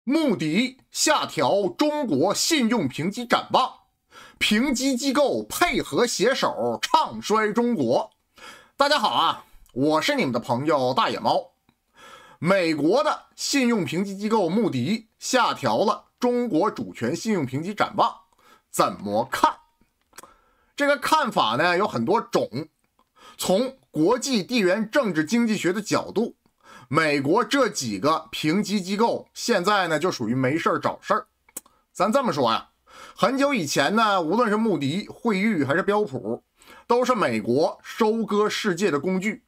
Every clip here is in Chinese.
穆迪下调中国信用评级展望，评级机构配合携手唱衰中国。大家好啊，我是你们的朋友大野猫。美国的信用评级机构穆迪下调了中国主权信用评级展望，怎么看？这个看法呢有很多种。从国际地缘政治经济学的角度，美国这几个评级机构现在呢就属于没事儿找事儿。咱这么说呀，很久以前呢，无论是穆迪、惠誉还是标普，都是美国收割世界的工具。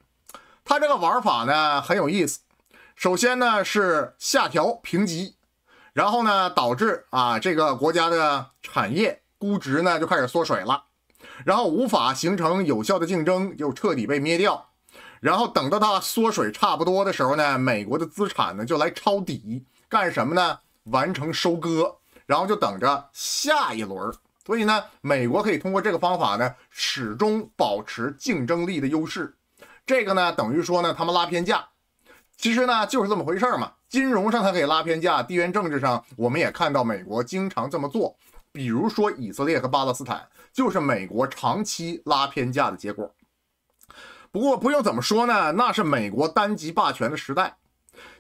它这个玩法呢很有意思。首先呢是下调评级，然后呢导致这个国家的产业估值呢就开始缩水了，然后无法形成有效的竞争，就彻底被灭掉。然后等到它缩水差不多的时候呢，美国的资产呢就来抄底，干什么呢？完成收割，然后就等着下一轮。所以呢，美国可以通过这个方法呢，始终保持竞争力的优势。这个呢，等于说呢，他们拉偏架。其实呢，就是这么回事嘛。金融上它可以拉偏架，地缘政治上我们也看到美国经常这么做。比如说以色列和巴勒斯坦，就是美国长期拉偏架的结果。不过不用怎么说呢，那是美国单极霸权的时代。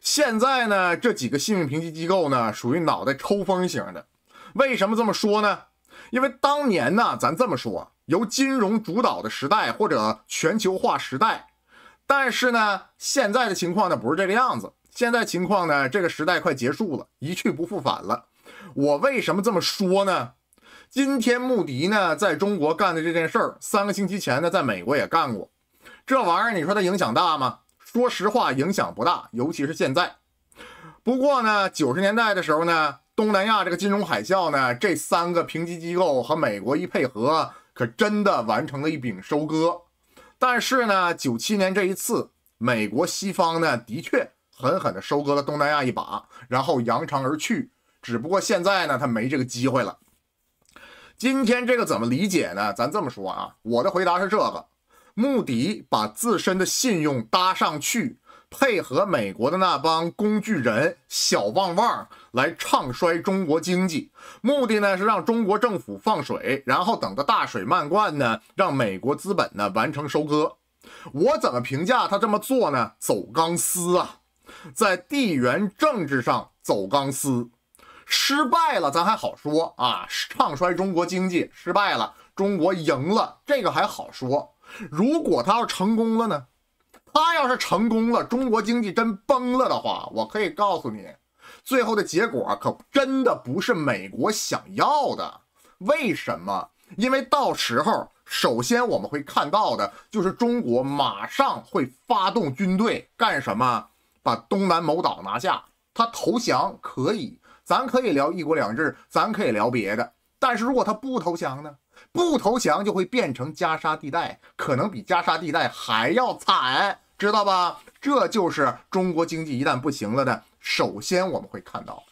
现在呢，这几个信用评级机构呢，属于脑袋抽风型的。为什么这么说呢？因为当年呢，咱这么说，由金融主导的时代或者全球化时代，但是呢，现在的情况呢不是这个样子。现在情况呢，这个时代快结束了，一去不复返了。我为什么这么说呢？今天穆迪呢在中国干的这件事儿，3个星期前呢在美国也干过。这玩意儿你说它影响大吗？说实话影响不大，尤其是现在。不过呢90年代的时候呢，东南亚这个金融海啸呢，这3个评级机构和美国一配合，可真的完成了一笔收割。但是呢97年这一次，美国西方呢的确狠狠地收割了东南亚一把，然后扬长而去。只不过现在呢他没这个机会了。今天这个怎么理解呢？咱这么说啊，我的回答是这个：穆迪把自身的信用搭上去，配合美国的那帮工具人小旺旺来唱衰中国经济，目的呢是让中国政府放水，然后等到大水漫灌呢，让美国资本呢完成收割。我怎么评价他这么做呢？走钢丝啊，在地缘政治上走钢丝。失败了咱还好说啊，唱衰中国经济失败了，中国赢了，这个还好说。如果他要成功了呢？他要是成功了，中国经济真崩了的话，我可以告诉你，最后的结果可真的不是美国想要的。为什么？因为到时候首先我们会看到的就是中国马上会发动军队干什么？把东南某岛拿下。他投降可以，咱可以聊一国两制，咱可以聊别的。但是如果他不投降呢？不投降就会变成加沙地带，可能比加沙地带还要惨，知道吧？这就是中国经济一旦不行了的，首先我们会看到。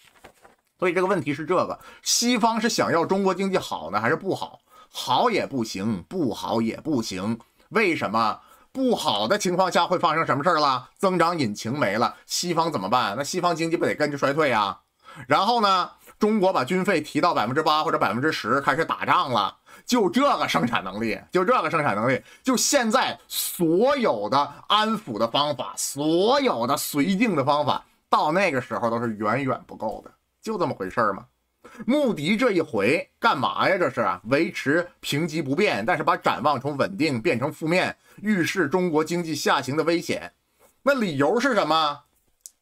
所以这个问题是这个，西方是想要中国经济好呢，还是不好？好也不行，不好也不行。为什么？不好的情况下会发生什么事儿了？增长引擎没了，西方怎么办？那西方经济不得跟着衰退啊？然后呢，中国把军费提到8%或者10%，开始打仗了。就这个生产能力，就现在所有的安抚的方法，所有的绥靖的方法，到那个时候都是远远不够的，就这么回事嘛。穆迪这一回干嘛呀？这是维持评级不变，但是把展望从稳定变成负面，预示中国经济下行的危险。那理由是什么？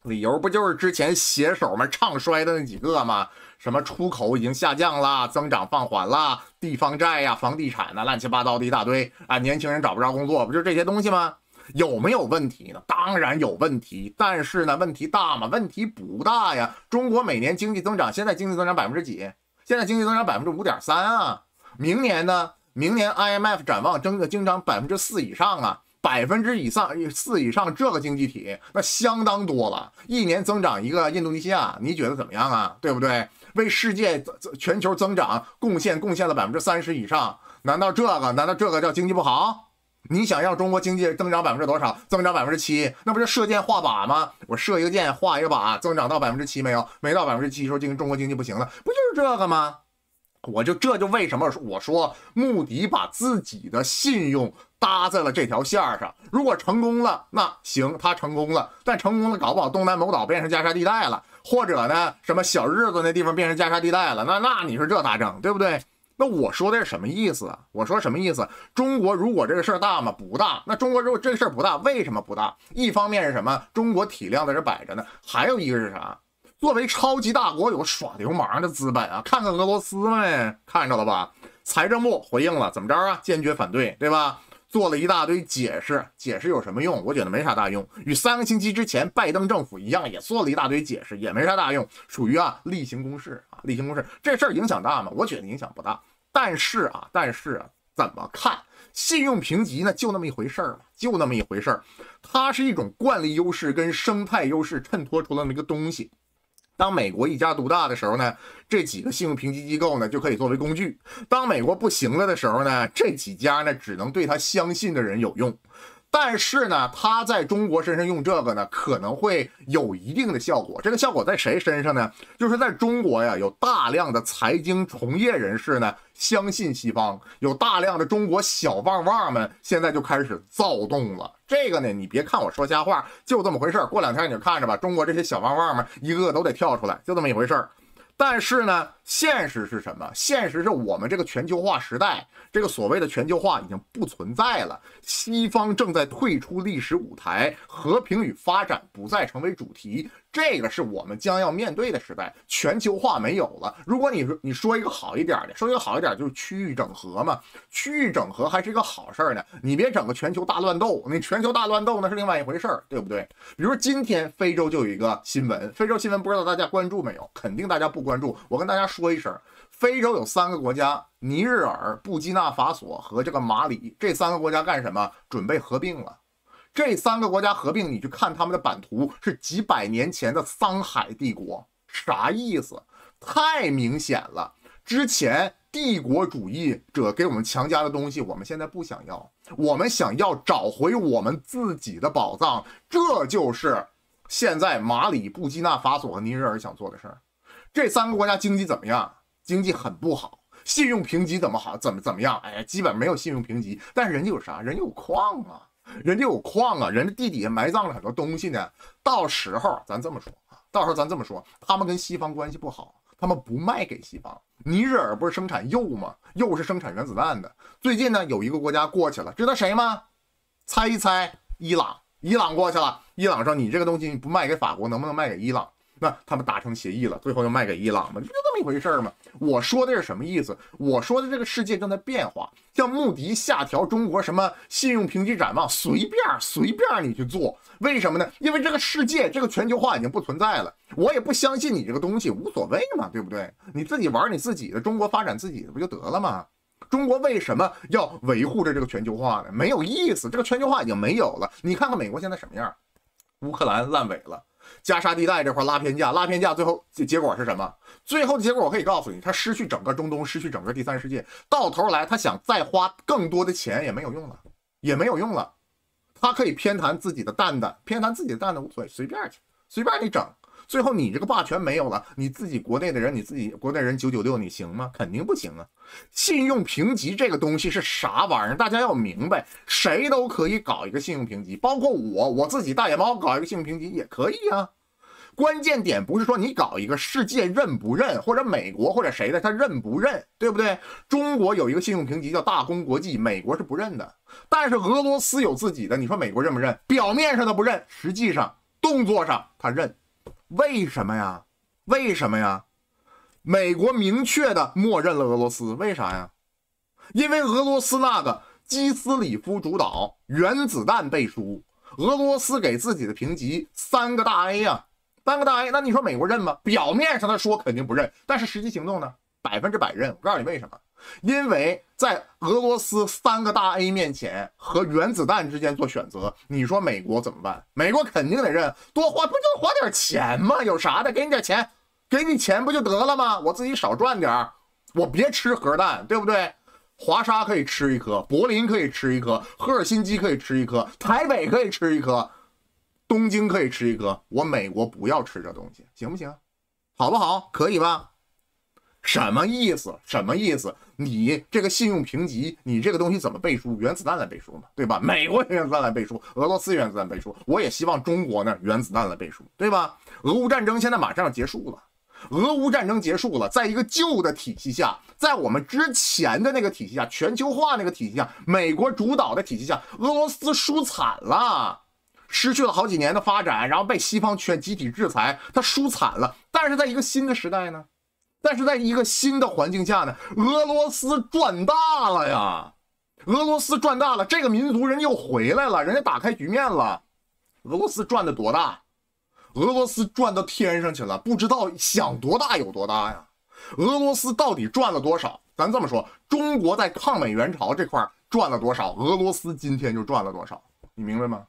理由不就是之前携手们唱衰的那几个吗？什么出口已经下降了，增长放缓了，地方债呀、房地产乱七八糟的一大堆啊，年轻人找不着工作，不就是这些东西吗？有没有问题呢？当然有问题，但是呢，问题大吗？问题不大呀。中国每年经济增长，现在经济增长几？现在经济增长5.3%啊。明年呢？明年 IMF 展望增长4%以上啊。4%以上这个经济体那相当多了，一年增长一个印度尼西亚，你觉得怎么样啊？对不对？为世界全球增长贡献了30%以上，难道这个叫经济不好？你想让中国经济增长多少？增长7%，那不是射箭画靶吗？我射一个箭，画一个靶，增长到7%没有？没到7%，说中国经济不行了，不就是这个吗？这就为什么我说穆迪把自己的信用搭在了这条线上。如果成功了，那行，他成功了，但成功了搞不好东南某岛变成加沙地带了，或者呢什么小日子那地方变成加沙地带了，那你说这咋整，对不对？那我说的是什么意思啊？我说什么意思？中国如果这个事儿大吗？不大。那中国如果这个事儿不大，为什么不大？一方面是什么？中国体量在这摆着呢，还有一个是啥？作为超级大国，有个耍流氓的资本啊！看看俄罗斯没？看着了吧？财政部回应了，怎么着啊？坚决反对，对吧？做了一大堆解释，解释有什么用？我觉得没啥大用。与3个星期之前拜登政府一样，也做了一大堆解释，也没啥大用，属于例行公事啊，例行公事。这事儿影响大吗？我觉得影响不大。但是啊，怎么看？信用评级呢，就那么一回事儿嘛，就那么一回事儿。它是一种惯例优势跟生态优势衬托出来的一个东西。当美国一家独大的时候呢，这几个信用评级机构呢就可以作为工具；当美国不行了的时候呢，这几家呢只能对他相信的人有用。但是呢，他在中国身上用这个呢，可能会有一定的效果。这个效果在谁身上呢？就是在中国呀，有大量的财经从业人士呢相信西方，有大量的中国小旺旺们现在就开始躁动了。这个呢，你别看我说瞎话，就这么回事儿。过2天你就看着吧，中国这些小旺旺们一个个都得跳出来，就这么一回事儿。但是呢，现实是什么？现实是我们这个全球化时代，这个所谓的全球化已经不存在了。西方正在退出历史舞台，和平与发展不再成为主题。这个是我们将要面对的时代，全球化没有了。如果你说一个好一点的，说一个好一点就是区域整合嘛，区域整合还是一个好事儿呢。你别整个全球大乱斗，你全球大乱斗那是另外一回事儿，对不对？比如今天非洲就有一个新闻，非洲新闻不知道大家关注没有？肯定大家不关注。我跟大家说一声，非洲有3个国家，尼日尔、布基纳法索和这个马里，这3个国家干什么？准备合并了。这3个国家合并，你去看他们的版图，是几百年前的桑海帝国，啥意思？太明显了。之前帝国主义者给我们强加的东西，我们现在不想要，我们想要找回我们自己的宝藏，这就是现在马里、布基纳法索和尼日尔想做的事儿。这3个国家经济怎么样？经济很不好。信用评级怎么好？怎么样？哎呀，基本没有信用评级，但是人家有啥？人家有矿啊。人家有矿啊，人家地底下埋葬了很多东西呢。到时候咱这么说，他们跟西方关系不好，他们不卖给西方。尼日尔不是生产铀吗？铀是生产原子弹的。最近呢，有一个国家过去了，知道谁吗？猜一猜，伊朗。伊朗过去了，伊朗说你这个东西你不卖给法国，能不能卖给伊朗？那他们达成协议了，最后又卖给伊朗嘛，就这么一回事嘛。我说的是什么意思？我说的这个世界正在变化，像穆迪下调中国什么信用评级展望，随便你去做。为什么呢？因为这个世界这个全球化已经不存在了，我也不相信你这个东西，无所谓嘛，对不对？你自己玩你自己的，中国发展自己的不就得了吗？中国为什么要维护着这个全球化呢？没有意思，这个全球化已经没有了。你看看美国现在什么样，乌克兰烂尾了。加沙地带这块拉偏架，最后结果是什么？最后的结果我可以告诉你，他失去整个中东，失去整个第三世界，到头来他想再花更多的钱也没有用了，他可以偏袒自己的蛋蛋无所谓，随便你整，最后你这个霸权没有了，你自己国内的人996你行吗？肯定不行啊。信用评级这个东西是啥玩意儿？大家要明白，谁都可以搞一个信用评级，包括我自己大野猫搞一个信用评级也可以啊。关键点不是说你搞一个世界认不认，或者美国或者谁的他认不认，对不对？中国有一个信用评级叫大公国际，美国是不认的，但是俄罗斯有自己的，你说美国认不认？表面上他不认，实际上动作上他认。为什么呀？美国明确的默认了俄罗斯，为啥呀？因为俄罗斯那个基斯里夫主导，原子弹背书，俄罗斯给自己的评级3个大 A 呀，3个大 A， 那你说美国认吗？表面上他说肯定不认，但是实际行动呢，100%认。我告诉你为什么？因为在俄罗斯3个大 A 面前和原子弹之间做选择，你说美国怎么办？美国肯定得认，多花不就花点钱吗？有啥的？给你点钱，给你钱不就得了吗？我自己少赚点，我别吃核弹，对不对？华沙可以吃一颗，柏林可以吃一颗，赫尔辛基可以吃一颗，台北可以吃一颗，东京可以吃一颗，我美国不要吃这东西，行不行？好不好？可以吧？什么意思？什么意思？你这个信用评级，你这个东西怎么背书？原子弹来背书嘛，对吧？美国原子弹来背书，俄罗斯原子弹背书，我也希望中国呢原子弹来背书，对吧？俄乌战争现在马上要结束了，俄乌战争结束了，在一个旧的体系下，在我们之前的那个体系下，全球化那个体系下，美国主导的体系下，俄罗斯输惨了。失去了好几年的发展，然后被西方全集体制裁，他输惨了。但是在一个新的时代呢，但是在一个新的环境下呢，俄罗斯赚大了呀！俄罗斯赚大了，这个民族人又回来了，人家打开局面了。俄罗斯赚的多大？俄罗斯赚到天上去了，不知道想多大有多大呀！俄罗斯到底赚了多少？咱这么说，中国在抗美援朝这块赚了多少，俄罗斯今天就赚了多少，你明白吗？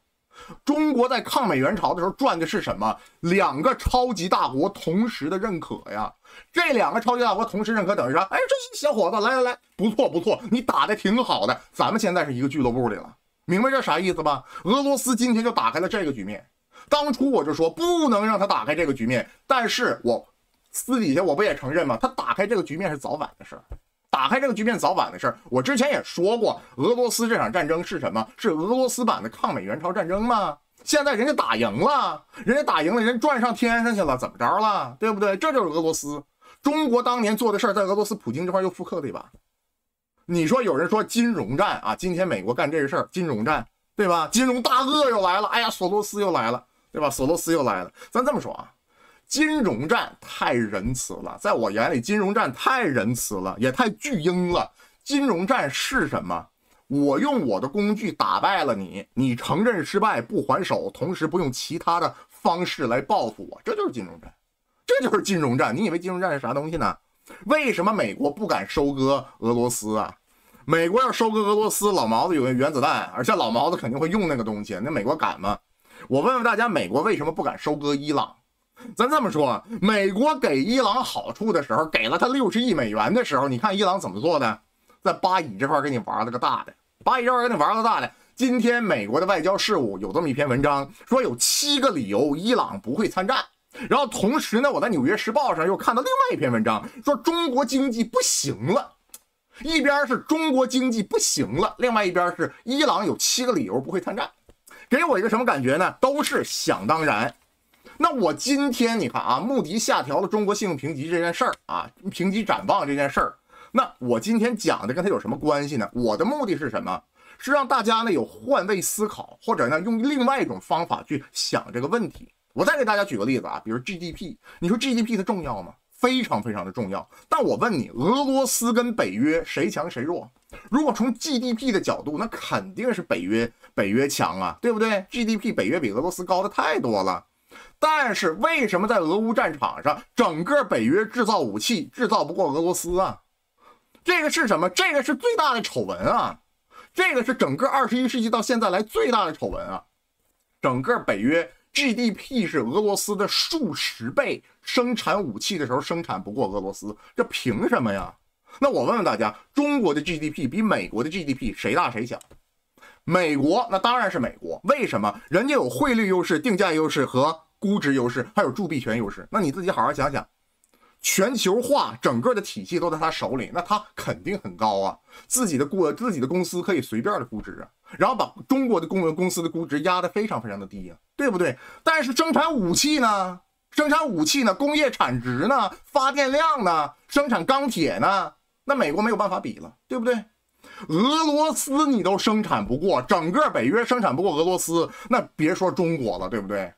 中国在抗美援朝的时候赚的是什么？两个超级大国同时的认可呀！这两个超级大国同时认可，等于说，哎，这小伙子，来，不错不错，你打的挺好的，咱们现在是一个俱乐部里了，明白这啥意思吧？俄罗斯今天就打开了这个局面。当初我就说不能让他打开这个局面，但是我私底下我不也承认吗？他打开这个局面是早晚的事儿。打开这个局面早晚的事儿，我之前也说过，俄罗斯这场战争是什么？是俄罗斯版的抗美援朝战争吗？现在人家打赢了，人赚上天上去了，怎么着了？对不对？这就是俄罗斯。中国当年做的事儿，在俄罗斯普京这块又复刻了一把。你说有人说金融战啊，今天美国干这个事儿，金融战，对吧？金融大鳄又来了，哎呀，索罗斯又来了，对吧？索罗斯又来了。咱这么说啊。金融战太仁慈了，在我眼里，金融战太仁慈了，也太巨婴了。金融战是什么？我用我的工具打败了你，你承认失败不还手，同时不用其他的方式来报复我，这就是金融战，这就是金融战。你以为金融战是啥东西呢？为什么美国不敢收割俄罗斯啊？美国要收割俄罗斯，老毛子有原子弹，而且老毛子肯定会用那个东西，那美国敢吗？我问问大家，美国为什么不敢收割伊朗？咱这么说，美国给伊朗好处的时候，给了他60亿美元的时候，你看伊朗怎么做的？在巴以这块给你玩了个大的，巴以这块给你玩了个大的。今天美国的外交事务有这么一篇文章，说有7个理由伊朗不会参战。然后同时呢，我在《纽约时报》上又看到另外一篇文章，说中国经济不行了。一边是中国经济不行了，另外一边是伊朗有7个理由不会参战。给我一个什么感觉呢？都是想当然。那我今天你看啊，穆迪下调了中国信用评级这件事儿啊，评级展望这件事儿，那我今天讲的跟它有什么关系呢？我的目的是什么？是让大家呢有换位思考，或者呢用另外一种方法去想这个问题。我再给大家举个例子啊，比如 GDP， 你说 GDP 它重要吗？非常非常的重要。但我问你，俄罗斯跟北约谁强谁弱？如果从 GDP 的角度，那肯定是北约强啊，对不对？ GDP 北约比俄罗斯高的太多了。但是为什么在俄乌战场上，整个北约制造武器制造不过俄罗斯啊？这个是什么？这个是最大的丑闻啊！这个是整个21世纪到现在来最大的丑闻啊！整个北约 GDP 是俄罗斯的数10倍，生产武器的时候生产不过俄罗斯，这凭什么呀？那我问问大家，中国的 GDP 比美国的 GDP 谁大谁小？美国那当然是美国，为什么？人家有汇率优势、定价优势和估值优势，还有铸币权优势。那你自己好好想想，全球化整个的体系都在他手里，那他肯定很高啊。自己的公司可以随便的估值啊，然后把中国的公司的估值压得非常非常的低啊，对不对？但是生产武器呢？工业产值呢？发电量呢？生产钢铁呢？那美国没有办法比了，对不对？俄罗斯你都生产不过，整个北约生产不过俄罗斯，那别说中国了，对不对？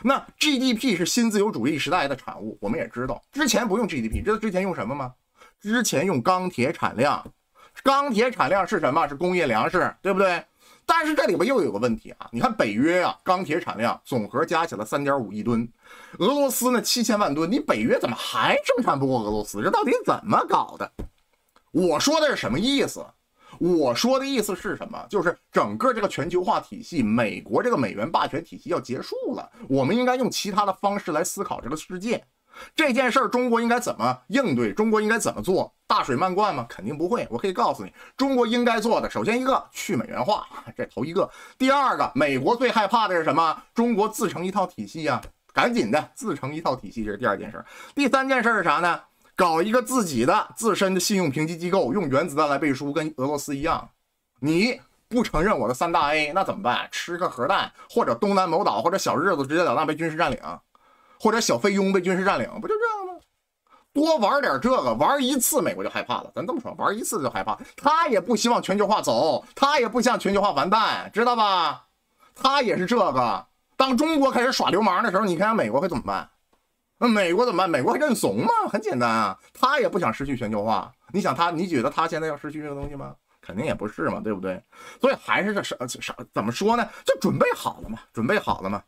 那 GDP 是新自由主义时代的产物，我们也知道，之前不用 GDP， 知道之前用什么吗？之前用钢铁产量。钢铁产量是什么？是工业粮食，对不对？但是这里边又有个问题啊，你看北约啊，钢铁产量总和加起来 3.5 亿吨，俄罗斯呢7000万吨，你北约怎么还生产不过俄罗斯？这到底怎么搞的？我说的是什么意思？我说的意思是什么？就是整个这个全球化体系，美国这个美元霸权体系要结束了，我们应该用其他的方式来思考这个世界。这件事儿中国应该怎么应对？中国应该怎么做？大水漫灌吗？肯定不会。我可以告诉你，中国应该做的，首先一个去美元化，这头一个；第二个，美国最害怕的是什么？中国自成一套体系啊，赶紧的自成一套体系，这是第二件事。第三件事是啥呢？搞一个自己的自身的信用评级机构，用原子弹来背书，跟俄罗斯一样。你不承认我的3大 A， 那怎么办？吃个核弹，或者东南某岛，或者小日子直截了当被军事占领，或者小菲佣被军事占领，不就这样吗？多玩点这个，玩一次美国就害怕了。咱这么说，玩一次就害怕，他也不希望全球化走，他也不想全球化完蛋，知道吧？他也是这个。当中国开始耍流氓的时候，你看美国会怎么办？那美国怎么办？美国认怂吗？很简单啊，他也不想失去全球化。你想他，你觉得他现在要失去这个东西吗？肯定也不是嘛，对不对？所以还是怎么说呢？就准备好了嘛，准备好了嘛。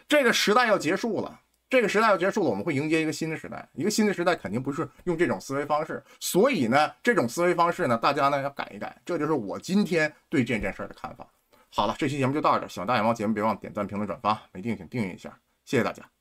这个时代要结束了。这个时代要结束了，我们会迎接一个新的时代。一个新的时代肯定不是用这种思维方式，所以呢，这种思维方式呢，大家呢要改一改。这就是我今天对这件事的看法。好了，这期节目就到这儿，喜欢大眼猫节目别忘了点赞、评论、转发，没订请订阅一下，谢谢大家。